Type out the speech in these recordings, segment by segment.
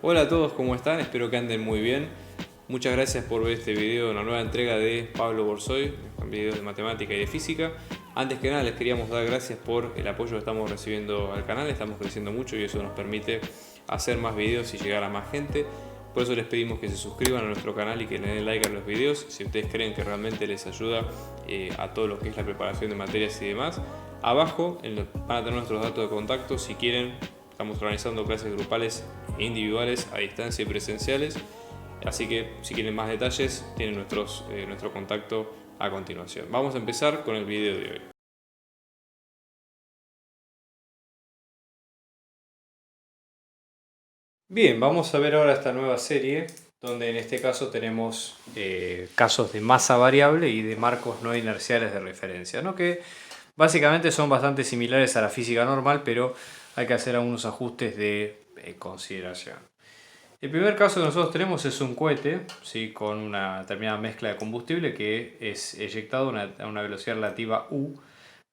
Hola a todos, ¿cómo están? Espero que anden muy bien. Muchas gracias por ver este video, una nueva entrega de Pablo Borsoy, con videos de matemática y de física. Antes que nada les queríamos dar gracias por el apoyo que estamos recibiendo al canal, estamos creciendo mucho y eso nos permite hacer más videos y llegar a más gente. Por eso les pedimos que se suscriban a nuestro canal y que le den like a los videos si ustedes creen que realmente les ayuda a todo lo que es la preparación de materias y demás. Abajo van a tener nuestros datos de contacto si quieren. Estamos organizando clases grupales e individuales a distancia y presenciales. Así que si quieren más detalles tienen nuestro contacto a continuación. Vamos a empezar con el video de hoy. Bien, vamos a ver ahora esta nueva serie donde en este caso tenemos casos de masa variable y de marcos no inerciales de referencia, ¿no? Que básicamente son bastante similares a la física normal, pero hay que hacer algunos ajustes de consideración. El primer caso que nosotros tenemos es un cohete, ¿sí? Con una determinada mezcla de combustible que es eyectado a una velocidad relativa u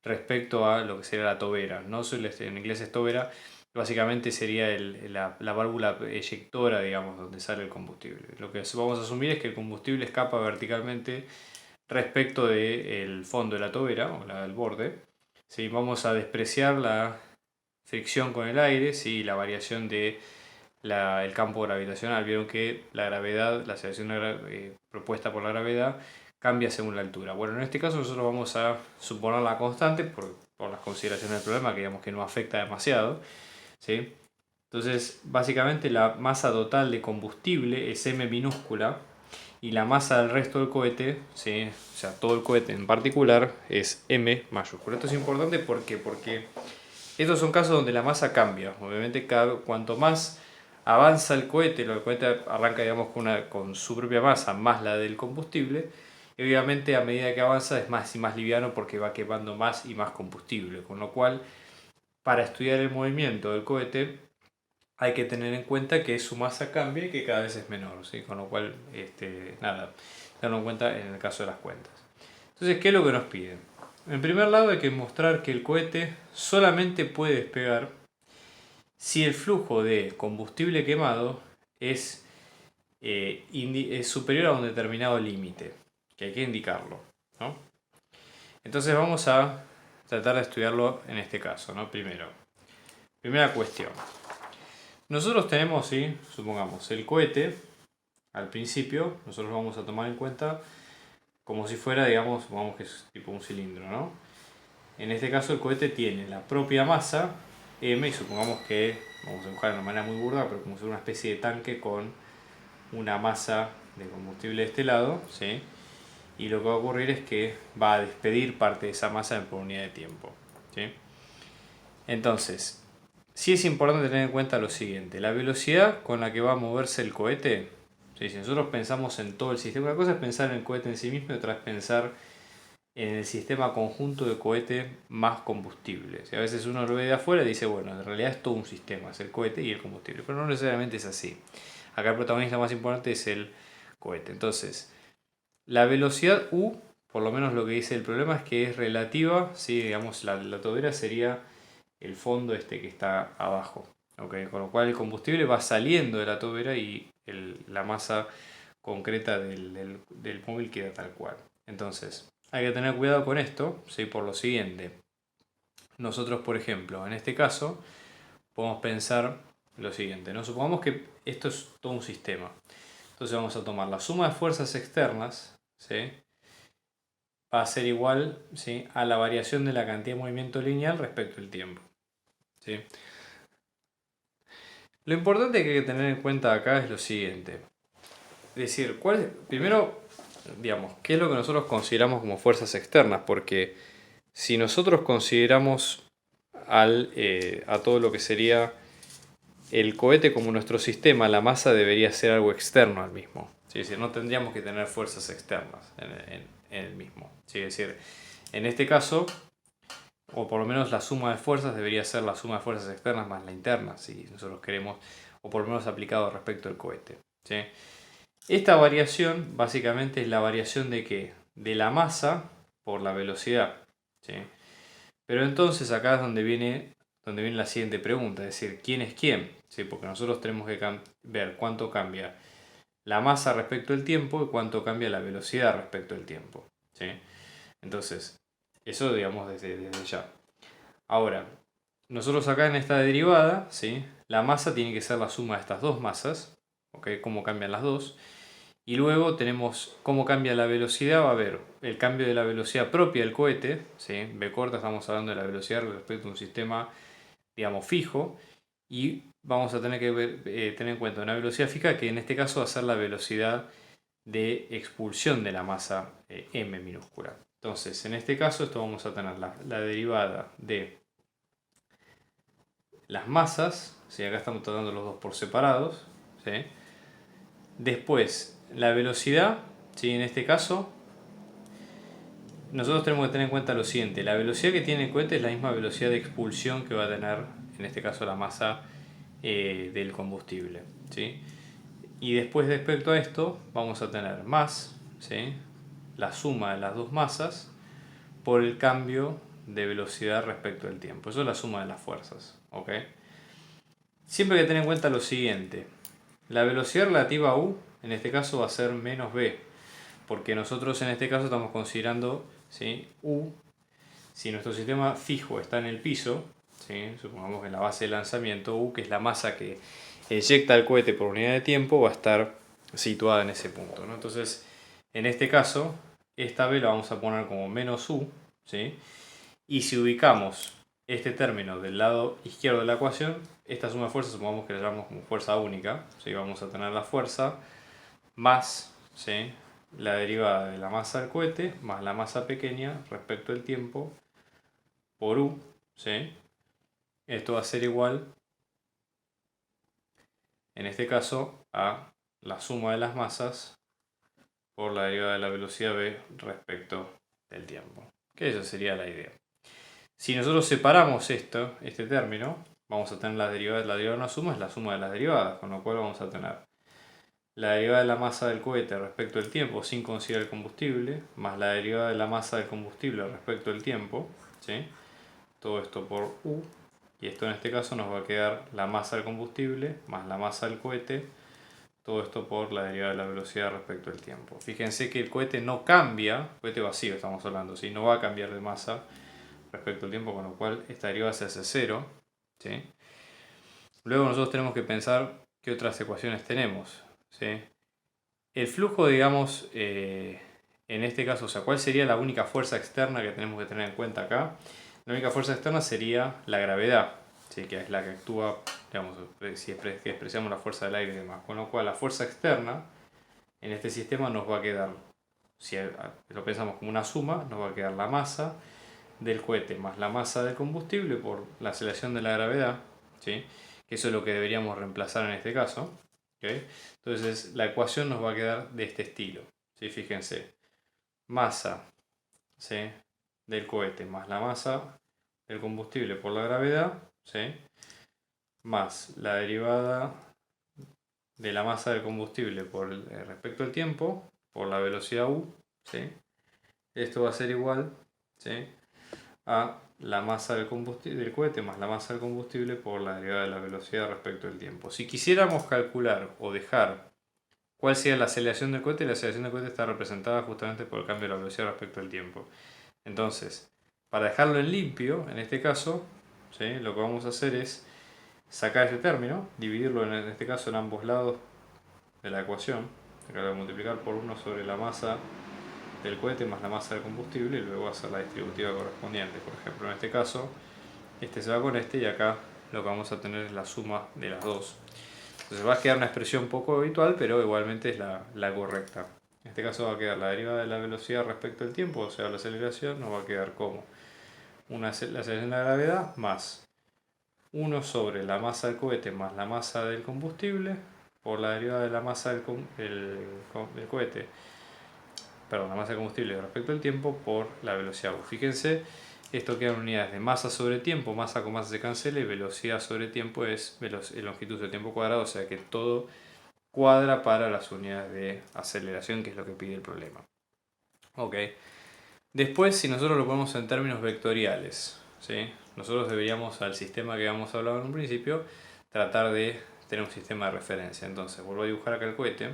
respecto a lo que sería la tobera. ¿No? En inglés es tobera, básicamente sería la válvula eyectora, digamos, donde sale el combustible. Lo que vamos a asumir es que el combustible escapa verticalmente respecto del fondo de la tobera, o del borde. ¿Sí? Vamos a despreciar la fricción con el aire, ¿sí? La variación de el campo gravitacional. Vieron que la gravedad, la aceleración propuesta por la gravedad, cambia según la altura. Bueno, en este caso nosotros vamos a suponer la constante por las consideraciones del problema, que digamos que no afecta demasiado, ¿sí? Entonces, básicamente la masa total de combustible es m minúscula y la masa del resto del cohete, ¿sí? O sea, todo el cohete en particular, es m mayúscula. Esto es importante porque estos son casos donde la masa cambia. Obviamente, cuanto más avanza el cohete arranca digamos con su propia masa más la del combustible, y obviamente a medida que avanza es más y más liviano porque va quemando más y más combustible, con lo cual para estudiar el movimiento del cohete hay que tener en cuenta que su masa cambia y que cada vez es menor, ¿sí? Con lo cual, nada, tenerlo en cuenta en el caso de las cuentas. Entonces, ¿qué es lo que nos piden? En primer lado hay que mostrar que el cohete solamente puede despegar si el flujo de combustible quemado es superior a un determinado límite, que hay que indicarlo, ¿no? Entonces vamos a tratar de estudiarlo en este caso, ¿no? Primera cuestión. Nosotros tenemos, ¿sí? Supongamos, el cohete, al principio, nosotros vamos a tomar en cuenta como si fuera, digamos, supongamos que es tipo un cilindro, ¿no? En este caso el cohete tiene la propia masa, m, y supongamos que, vamos a dibujar de una manera muy burda, pero como si fuera una especie de tanque con una masa de combustible de este lado, ¿sí? Y lo que va a ocurrir es que va a despedir parte de esa masa por unidad de tiempo, ¿sí? Entonces, sí es importante tener en cuenta lo siguiente, la velocidad con la que va a moverse el cohete, ¿sí? Si nosotros pensamos en todo el sistema, una cosa es pensar en el cohete en sí mismo y otra es pensar en el sistema conjunto de cohete más combustible. Si a veces uno lo ve de afuera y dice, bueno, en realidad es todo un sistema, es el cohete y el combustible, pero no necesariamente es así. Acá el protagonista más importante es el cohete. Entonces, la velocidad u, por lo menos lo que dice el problema es que es relativa, ¿sí? Digamos, la tobera sería el fondo que está abajo. ¿Okay? Con lo cual el combustible va saliendo de la tobera y la masa concreta del móvil queda tal cual. Entonces, hay que tener cuidado con esto, ¿sí? Por lo siguiente. Nosotros, por ejemplo, en este caso, podemos pensar lo siguiente, ¿no? Supongamos que esto es todo un sistema. Entonces vamos a tomar la suma de fuerzas externas, ¿sí? Va a ser igual, ¿sí? A la variación de la cantidad de movimiento lineal respecto al tiempo, ¿sí? Lo importante que hay que tener en cuenta acá es lo siguiente. Es decir, primero, digamos, ¿qué es lo que nosotros consideramos como fuerzas externas? Porque si nosotros consideramos a todo lo que sería el cohete como nuestro sistema, la masa debería ser algo externo al mismo. ¿Sí? Es decir, no tendríamos que tener fuerzas externas en el mismo. ¿Sí? Es decir, en este caso, o por lo menos la suma de fuerzas debería ser la suma de fuerzas externas más la interna, si nosotros queremos, o por lo menos aplicado respecto al cohete. ¿Sí? Esta variación básicamente es la variación de ¿qué? De la masa por la velocidad. ¿Sí? Pero entonces acá es donde donde viene la siguiente pregunta, es decir, ¿quién es quién? ¿Sí? Porque nosotros tenemos que ver cuánto cambia la masa respecto al tiempo y cuánto cambia la velocidad respecto al tiempo. ¿Sí? Entonces, eso digamos desde ya. Ahora, nosotros acá en esta derivada, ¿sí? La masa tiene que ser la suma de estas dos masas, ¿ok? Cómo cambian las dos. Y luego tenemos cómo cambia la velocidad. Va a haber el cambio de la velocidad propia del cohete, ¿sí? V corta, estamos hablando de la velocidad respecto a un sistema, digamos, fijo. Y vamos a tener que tener en cuenta una velocidad fija que en este caso va a ser la velocidad de expulsión de la masa m minúscula. Entonces, en este caso, esto vamos a tener la derivada de las masas, ¿sí? Acá estamos tratando los dos por separados, ¿sí? Después, la velocidad, ¿sí? En este caso, nosotros tenemos que tener en cuenta lo siguiente: la velocidad que tiene el cohete es la misma velocidad de expulsión que va a tener, en este caso, la masa del combustible, ¿sí? Y después, respecto a esto, vamos a tener más, ¿sí? La suma de las dos masas por el cambio de velocidad respecto al tiempo. Eso es la suma de las fuerzas, ¿ok? Siempre hay que tener en cuenta lo siguiente: la velocidad relativa a u, en este caso, va a ser menos v, porque nosotros en este caso estamos considerando, ¿sí? U, si nuestro sistema fijo está en el piso, ¿sí? Supongamos que en la base de lanzamiento, U, que es la masa que eyecta el cohete por unidad de tiempo, va a estar situada en ese punto, ¿no? Entonces, en este caso, esta v la vamos a poner como menos u, ¿sí? Y si ubicamos este término del lado izquierdo de la ecuación, esta suma de fuerzas supongamos que la llamamos como fuerza única, ¿sí? Vamos a tener la fuerza más, ¿sí? La derivada de la masa del cohete más la masa pequeña respecto al tiempo por u, ¿sí? Esto va a ser igual, en este caso, a la suma de las masas por la derivada de la velocidad v respecto del tiempo. Que esa sería la idea. Si nosotros separamos este término, vamos a tener la derivada de una suma, es la suma de las derivadas, con lo cual vamos a tener la derivada de la masa del cohete respecto al tiempo sin considerar el combustible, más la derivada de la masa del combustible respecto al tiempo, ¿sí? Todo esto por u, y esto en este caso nos va a quedar la masa del combustible más la masa del cohete, todo esto por la derivada de la velocidad respecto al tiempo. Fíjense que el cohete no cambia, cohete vacío estamos hablando, ¿sí? No va a cambiar de masa respecto al tiempo, con lo cual esta derivada se hace cero, ¿sí? Luego nosotros tenemos que pensar qué otras ecuaciones tenemos, ¿sí? El flujo, digamos, en este caso, o sea, ¿cuál sería la única fuerza externa que tenemos que tener en cuenta acá? La única fuerza externa sería la gravedad, ¿sí? Que es la que actúa, digamos, si expresamos la fuerza del aire y demás. Con lo cual, la fuerza externa en este sistema nos va a quedar, si lo pensamos como una suma, nos va a quedar la masa del cohete más la masa del combustible por la aceleración de la gravedad, ¿sí? Que eso es lo que deberíamos reemplazar en este caso, ¿okay? Entonces la ecuación nos va a quedar de este estilo, ¿sí? Fíjense, masa, ¿sí? Del cohete más la masa del combustible por la gravedad, ¿sí? Más la derivada de la masa del combustible por respecto al tiempo por la velocidad u, ¿sí? Esto va a ser igual, ¿sí? A la masa del cohete más la masa del combustible por la derivada de la velocidad respecto al tiempo. Si quisiéramos calcular o dejar cuál sería la aceleración del cohete, la aceleración del cohete está representada justamente por el cambio de la velocidad respecto al tiempo. Entonces, para dejarlo en limpio, en este caso, ¿sí? Lo que vamos a hacer es sacar este término, dividirlo en este caso en ambos lados de la ecuación. Acá lo voy a multiplicar por 1 sobre la masa del cohete más la masa del combustible y luego hacer la distributiva correspondiente. Por ejemplo, en este caso, este se va con este y acá lo que vamos a tener es la suma de las dos. Entonces va a quedar una expresión poco habitual, pero igualmente es la correcta. En este caso va a quedar la derivada de la velocidad respecto al tiempo, o sea, la aceleración, nos va a quedar como la aceleración de la gravedad más 1 sobre la masa del cohete más la masa del combustible por la derivada de la masa del cohete, perdón, la masa de combustible respecto al tiempo por la velocidad u. Fíjense, esto queda en unidades de masa sobre tiempo, masa con masa se cancela y velocidad sobre tiempo es longitud sobre tiempo cuadrado, o sea que todo cuadra para las unidades de aceleración, que es lo que pide el problema. Ok. Después, si nosotros lo ponemos en términos vectoriales, ¿sí? nosotros deberíamos, al sistema que habíamos hablado en un principio, tratar de tener un sistema de referencia. Entonces, vuelvo a dibujar acá el cohete.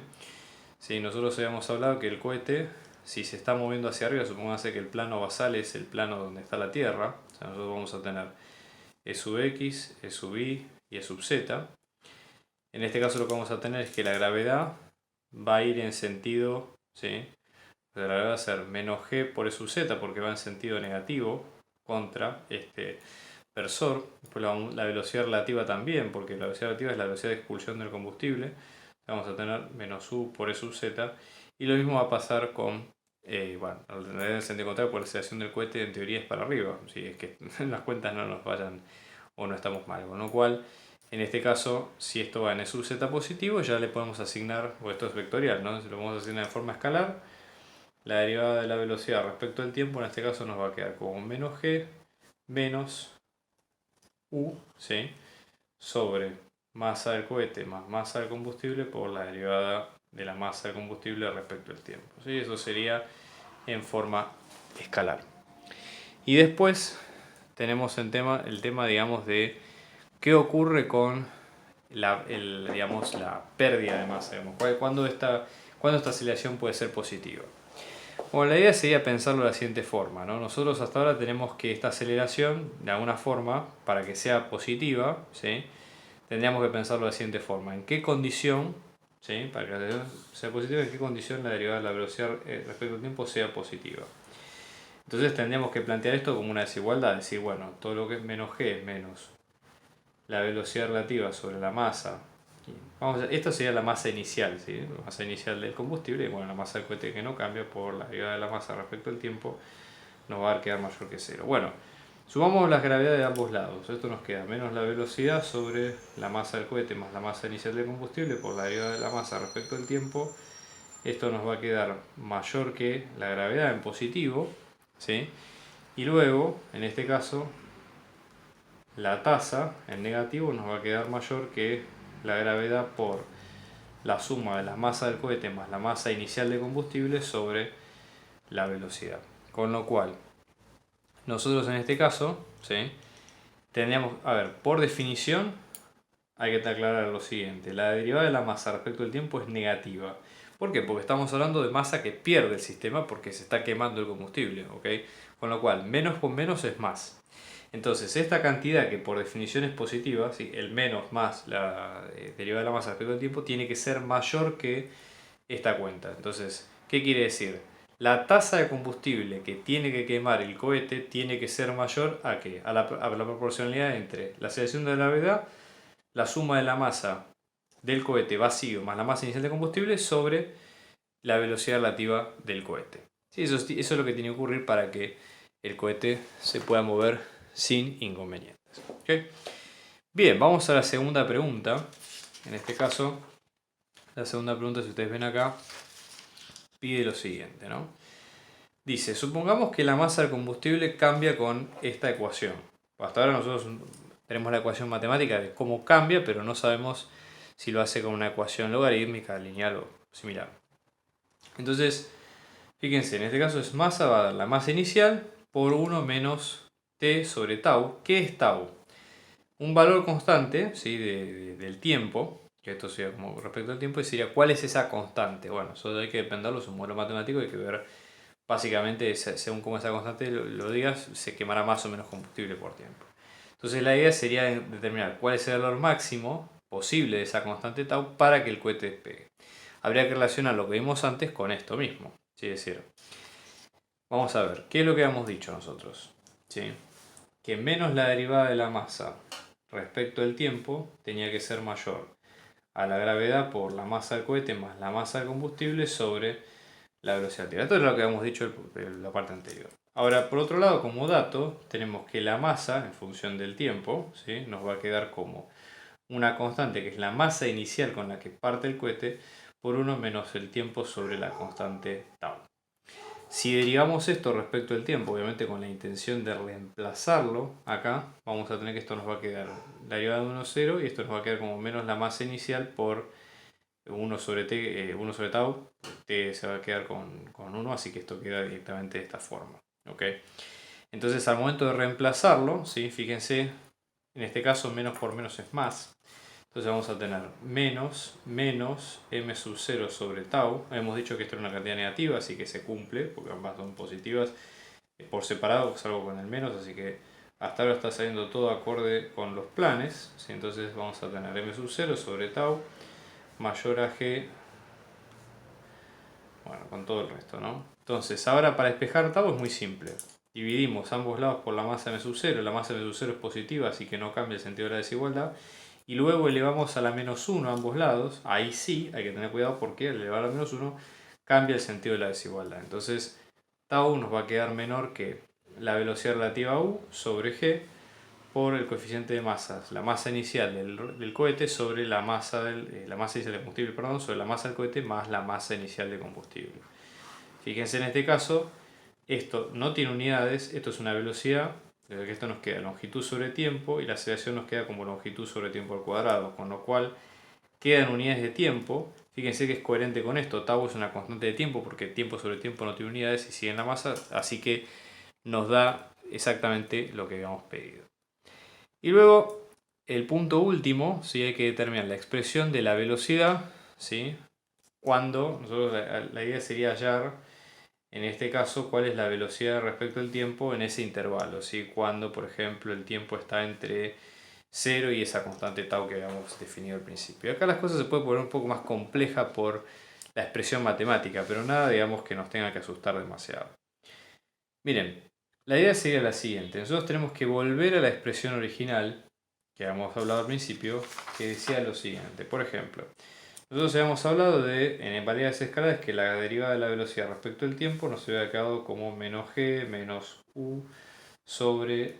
Si nosotros habíamos hablado que el cohete, si se está moviendo hacia arriba, supongamos que el plano basal es el plano donde está la Tierra. O sea, nosotros vamos a tener E sub x, E sub y y E sub z. En este caso lo que vamos a tener es que la gravedad va a ir en sentido, ¿sí? La gravedad va a ser menos g por E sub z porque va en sentido negativo contra este versor. Después la velocidad relativa también, porque la velocidad relativa es la velocidad de expulsión del combustible. Vamos a tener menos u por E sub z. Y lo mismo va a pasar con, bueno, en el sentido contrario, por la aceleración del cohete en teoría es para arriba. Si es que las cuentas no nos vayan o no estamos mal. Con lo cual, en este caso, si esto va en E sub z positivo, ya le podemos asignar, o esto es vectorial, ¿no? Si lo podemos asignar de forma escalar, la derivada de la velocidad respecto al tiempo, en este caso nos va a quedar como menos g menos u, ¿sí? Sobre masa del cohete más masa del combustible por la derivada de la masa del combustible respecto al tiempo, ¿sí? Eso sería en forma escalar. Y después tenemos el tema digamos, de qué ocurre con digamos, la pérdida de masa. Digamos, ¿cuándo esta aceleración puede ser positiva? Bueno, la idea sería pensarlo de la siguiente forma, ¿no? Nosotros hasta ahora tenemos que esta aceleración, de alguna forma, para que sea positiva, ¿sí? Tendríamos que pensarlo de la siguiente forma. ¿En qué condición, ¿sí? Para que la aceleración sea positiva, en qué condición la derivada de la velocidad respecto al tiempo sea positiva? Entonces tendríamos que plantear esto como una desigualdad, decir, bueno, todo lo que es menos g es menos la velocidad relativa sobre la masa. Esto sería la masa inicial, ¿sí? La masa inicial del combustible, y bueno, la masa del cohete que no cambia por la derivada de la masa respecto al tiempo nos va a quedar mayor que cero. Bueno, sumamos las gravedades de ambos lados. Esto nos queda menos la velocidad sobre la masa del cohete más la masa inicial del combustible por la derivada de la masa respecto al tiempo. Esto nos va a quedar mayor que la gravedad en positivo, ¿sí? Y luego, en este caso, la tasa en negativo nos va a quedar mayor que la gravedad por la suma de la masa del cohete más la masa inicial de combustible sobre la velocidad. Con lo cual, nosotros en este caso, ¿sí? Tendríamos, a ver, por definición, hay que aclarar lo siguiente. La derivada de la masa respecto al tiempo es negativa. ¿Por qué? Porque estamos hablando de masa que pierde el sistema porque se está quemando el combustible, ¿ok? Con lo cual, menos con menos es más. Entonces, esta cantidad que por definición es positiva, ¿sí? El menos más la derivada de la masa respecto al tiempo, tiene que ser mayor que esta cuenta. Entonces, ¿qué quiere decir? La tasa de combustible que tiene que quemar el cohete tiene que ser mayor a ¿qué? A la proporcionalidad entre la aceleración de la gravedad, la suma de la masa del cohete vacío más la masa inicial de combustible sobre la velocidad relativa del cohete. Sí, eso es lo que tiene que ocurrir para que el cohete se pueda mover sin inconvenientes. ¿Okay? Bien, vamos a la segunda pregunta. En este caso, la segunda pregunta, si ustedes ven acá, pide lo siguiente, ¿no? Dice, supongamos que la masa del combustible cambia con esta ecuación. Hasta ahora nosotros tenemos la ecuación matemática de cómo cambia, pero no sabemos si lo hace con una ecuación logarítmica, lineal o similar. Entonces, fíjense, en este caso es masa va a dar la masa inicial por 1 menos t sobre tau. ¿Qué es tau? Un valor constante, ¿sí? Del tiempo, que esto sería como respecto al tiempo, y sería ¿cuál es esa constante? Bueno, eso hay que dependerlo, es un modelo matemático, hay que ver básicamente, según cómo esa constante lo digas, se quemará más o menos combustible por tiempo. Entonces la idea sería determinar cuál es el valor máximo posible de esa constante tau para que el cohete despegue. Habría que relacionar lo que vimos antes con esto mismo. ¿Sí? Es decir, vamos a ver, ¿qué es lo que hemos dicho nosotros? ¿Sí? Que menos la derivada de la masa respecto al tiempo tenía que ser mayor a la gravedad por la masa del cohete más la masa del combustible sobre la velocidad relativa. Esto es lo que hemos dicho en la parte anterior. Ahora, por otro lado, como dato, tenemos que la masa, en función del tiempo, ¿sí? Nos va a quedar como una constante, que es la masa inicial con la que parte el cohete, por 1 menos el tiempo sobre la constante tau. Si derivamos esto respecto al tiempo, obviamente con la intención de reemplazarlo acá, vamos a tener que esto nos va a quedar la derivada de 1, 0, y esto nos va a quedar como menos la masa inicial por 1 sobre t, 1 sobre tau, t se va a quedar con 1, así que esto queda directamente de esta forma. ¿Okay? Entonces al momento de reemplazarlo, ¿sí? Fíjense, en este caso menos por menos es más. Entonces vamos a tener menos m sub 0 sobre tau. Hemos dicho que esto era una cantidad negativa, así que se cumple, porque ambas son positivas. Por separado salgo con el menos, así que hasta ahora está saliendo todo acorde con los planes, ¿sí? Entonces vamos a tener m sub 0 sobre tau mayor a g, bueno, con todo el resto, ¿no? Entonces ahora para despejar tau es muy simple. Dividimos ambos lados por la masa m sub 0, la masa m sub 0 es positiva, así que no cambia el sentido de la desigualdad. Y luego elevamos a la menos 1 a ambos lados, ahí sí hay que tener cuidado porque al elevar a la menos 1 cambia el sentido de la desigualdad. Entonces tau nos va a quedar menor que la velocidad relativa a u sobre g por el coeficiente de masas, la masa inicial del cohete sobre la masa, la masa inicial de combustible, perdón, sobre la masa del cohete más la masa inicial de combustible. Fíjense en este caso, esto no tiene unidades, esto es una velocidad, desde que esto nos queda longitud sobre tiempo y la aceleración nos queda como longitud sobre tiempo al cuadrado, con lo cual quedan unidades de tiempo. Fíjense que es coherente con esto, tau es una constante de tiempo porque tiempo sobre tiempo no tiene unidades y sigue en la masa, así que nos da exactamente lo que habíamos pedido. Y luego el punto último, ¿sí? Hay que determinar la expresión de la velocidad, ¿sí? Cuando nosotros la idea sería hallar en este caso cuál es la velocidad respecto al tiempo en ese intervalo, ¿sí? Cuando por ejemplo el tiempo está entre 0 y esa constante tau que habíamos definido al principio. Acá las cosas se pueden poner un poco más complejas por la expresión matemática, pero nada digamos que nos tenga que asustar demasiado. Miren, la idea sería la siguiente. Nosotros tenemos que volver a la expresión original que habíamos hablado al principio, que decía lo siguiente. Por ejemplo, nosotros habíamos hablado de, en variedades escalares, que la derivada de la velocidad respecto al tiempo nos había quedado como menos g menos u sobre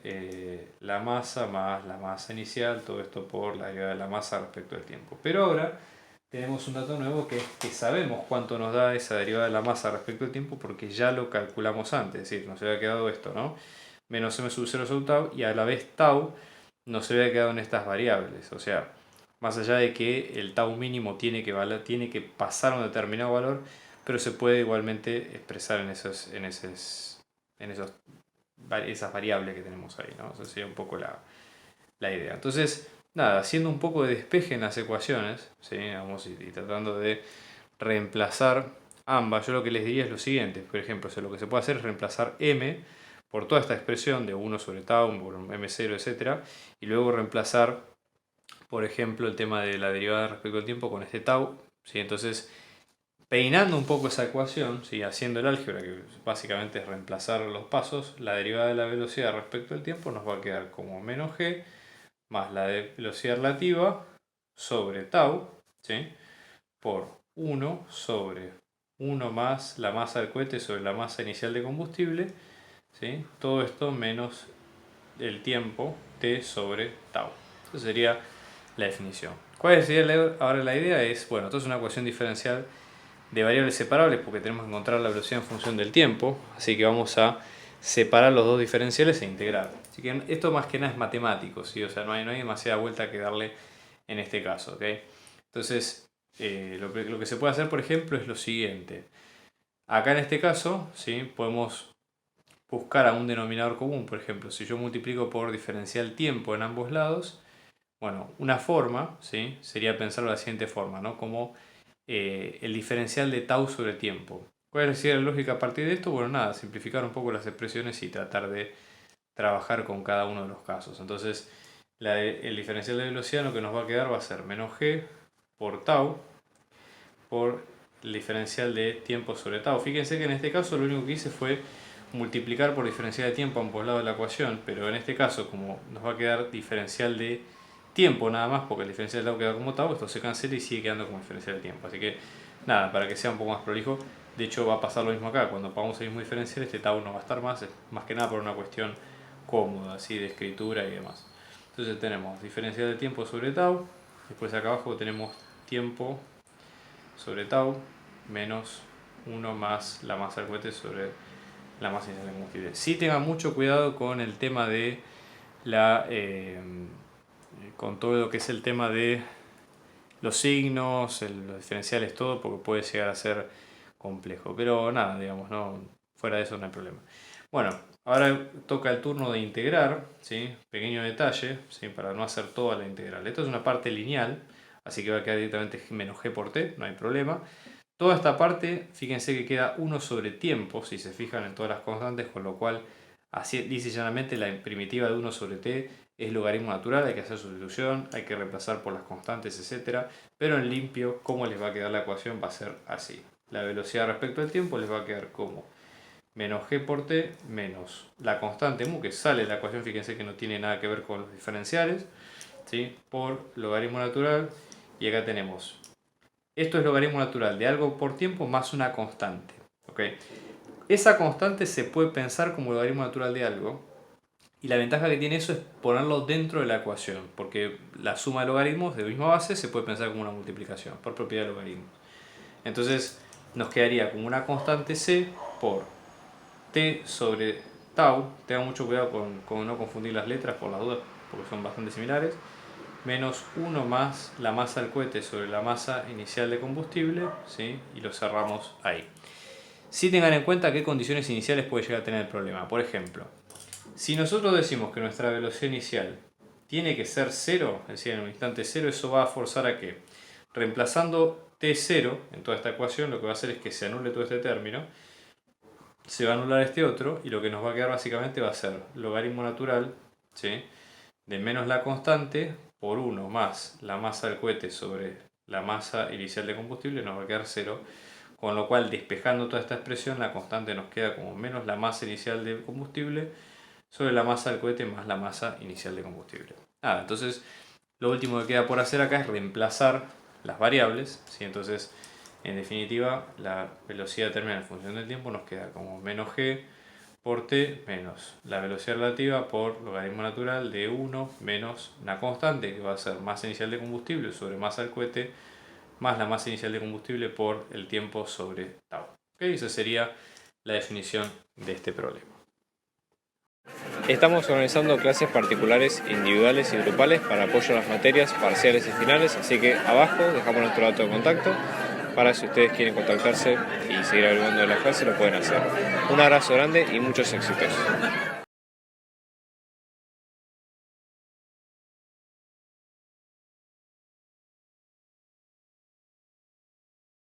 la masa más la masa inicial, todo esto por la derivada de la masa respecto al tiempo. Pero ahora tenemos un dato nuevo que es que sabemos cuánto nos da esa derivada de la masa respecto al tiempo porque ya lo calculamos antes, es decir, nos había quedado esto, ¿no? Menos m sub 0 sobre tau y a la vez tau nos había quedado en estas variables, o sea, más allá de que el tau mínimo tiene que pasar a un determinado valor, pero se puede igualmente expresar en esas variables que tenemos ahí, ¿no? Esa sería un poco la idea. Entonces, nada, haciendo un poco de despeje en las ecuaciones, ¿sí? Vamos y tratando de reemplazar ambas, yo lo que les diría es lo siguiente, por ejemplo, lo que se puede hacer es reemplazar m por toda esta expresión de 1 sobre tau, por m0, etc. Y luego reemplazar, por ejemplo, el tema de la derivada respecto al tiempo con este tau, ¿sí? Entonces, peinando un poco esa ecuación, ¿sí? Haciendo el álgebra, que básicamente es reemplazar los pasos, la derivada de la velocidad respecto al tiempo nos va a quedar como menos g más la de velocidad relativa sobre tau, ¿sí? Por 1 sobre 1 más la masa del cohete sobre la masa inicial de combustible, ¿sí? Todo esto menos el tiempo t sobre tau. Eso sería la definición. ¿Cuál sería ahora la idea? Es, bueno, esto es una ecuación diferencial de variables separables porque tenemos que encontrar la velocidad en función del tiempo, así que vamos a separar los dos diferenciales e integrar. Así que esto más que nada es matemático, ¿sí? O sea, no hay demasiada vuelta que darle en este caso, ¿ok? Entonces, lo que se puede hacer, por ejemplo, es lo siguiente. Acá en este caso, ¿sí? Podemos buscar a un denominador común, por ejemplo, si yo multiplico por diferencial tiempo en ambos lados, bueno, una forma, ¿sí? Sería pensarlo de la siguiente forma, ¿no? Como el diferencial de tau sobre tiempo. ¿Cuál sería la lógica a partir de esto? Bueno, nada, simplificar un poco las expresiones y tratar de trabajar con cada uno de los casos. Entonces, el diferencial de velocidad lo que nos va a quedar va a ser menos g por tau por el diferencial de tiempo sobre tau. Fíjense que en este caso lo único que hice fue multiplicar por diferencial de tiempo a ambos lados de la ecuación, pero en este caso como nos va a quedar diferencial de tiempo nada más, porque el diferencial de tau queda como tau, esto se cancela y sigue quedando como diferencial de tiempo. Así que nada, para que sea un poco más prolijo, de hecho va a pasar lo mismo acá, cuando pongamos el mismo diferencial este tau no va a estar más, es más que nada por una cuestión cómoda, así de escritura y demás. Entonces tenemos diferencial de tiempo sobre tau, después acá abajo tenemos tiempo sobre tau menos 1 más la masa del cohete sobre la masa inicial de combustible. Sí tengan mucho cuidado con el tema de con todo lo que es el tema de los signos, los diferenciales, todo, porque puede llegar a ser complejo. Pero nada, digamos, no, fuera de eso no hay problema. Bueno, Ahora toca el turno de integrar, ¿sí? Pequeño detalle, ¿sí? Para no hacer toda la integral. Esto es una parte lineal, así que va a quedar directamente menos g por t, no hay problema. Toda esta parte, fíjense que queda 1 sobre tiempo, si se fijan en todas las constantes, con lo cual, así lisa y llanamente, la primitiva de 1 sobre t es logaritmo natural, hay que hacer sustitución, hay que reemplazar por las constantes, etc. Pero en limpio, ¿cómo les va a quedar la ecuación? Va a ser así. La velocidad respecto al tiempo les va a quedar como menos g por t menos la constante mu, que sale de la ecuación, fíjense que no tiene nada que ver con los diferenciales, ¿sí? Por logaritmo natural, y acá tenemos, esto es logaritmo natural de algo por tiempo más una constante, ¿ok? Esa constante se puede pensar como logaritmo natural de algo, y la ventaja que tiene eso es ponerlo dentro de la ecuación, porque la suma de logaritmos de misma base se puede pensar como una multiplicación por propiedad de logaritmos. Entonces nos quedaría como una constante c por t sobre tau, tengan mucho cuidado con no confundir las letras por las dudas, porque son bastante similares, menos 1 más la masa del cohete sobre la masa inicial de combustible, ¿sí? Y lo cerramos ahí. Sí tengan en cuenta qué condiciones iniciales puede llegar a tener el problema. Por ejemplo, si nosotros decimos que nuestra velocidad inicial tiene que ser 0, es decir, en un instante 0, eso va a forzar a que, reemplazando t0 en toda esta ecuación, lo que va a hacer es que se anule todo este término, se va a anular este otro, y lo que nos va a quedar básicamente va a ser logaritmo natural, ¿sí? De menos la constante por 1 más la masa del cohete sobre la masa inicial de combustible, nos va a quedar 0, con lo cual, despejando toda esta expresión, la constante nos queda como menos la masa inicial de combustible sobre la masa del cohete más la masa inicial de combustible. Entonces lo último que queda por hacer acá es reemplazar las variables, ¿sí? Entonces, en definitiva, la velocidad determinada en función del tiempo nos queda como menos g por t menos la velocidad relativa por logaritmo natural de 1 menos una constante que va a ser masa inicial de combustible sobre masa del cohete más la masa inicial de combustible por el tiempo sobre tau. ¿Okay? Esa sería la definición de este problema. Estamos organizando clases particulares, individuales y grupales para apoyo a las materias parciales y finales, así que abajo dejamos nuestro dato de contacto para si ustedes quieren contactarse y seguir averiguando de la clase lo pueden hacer. Un abrazo grande y muchos éxitos.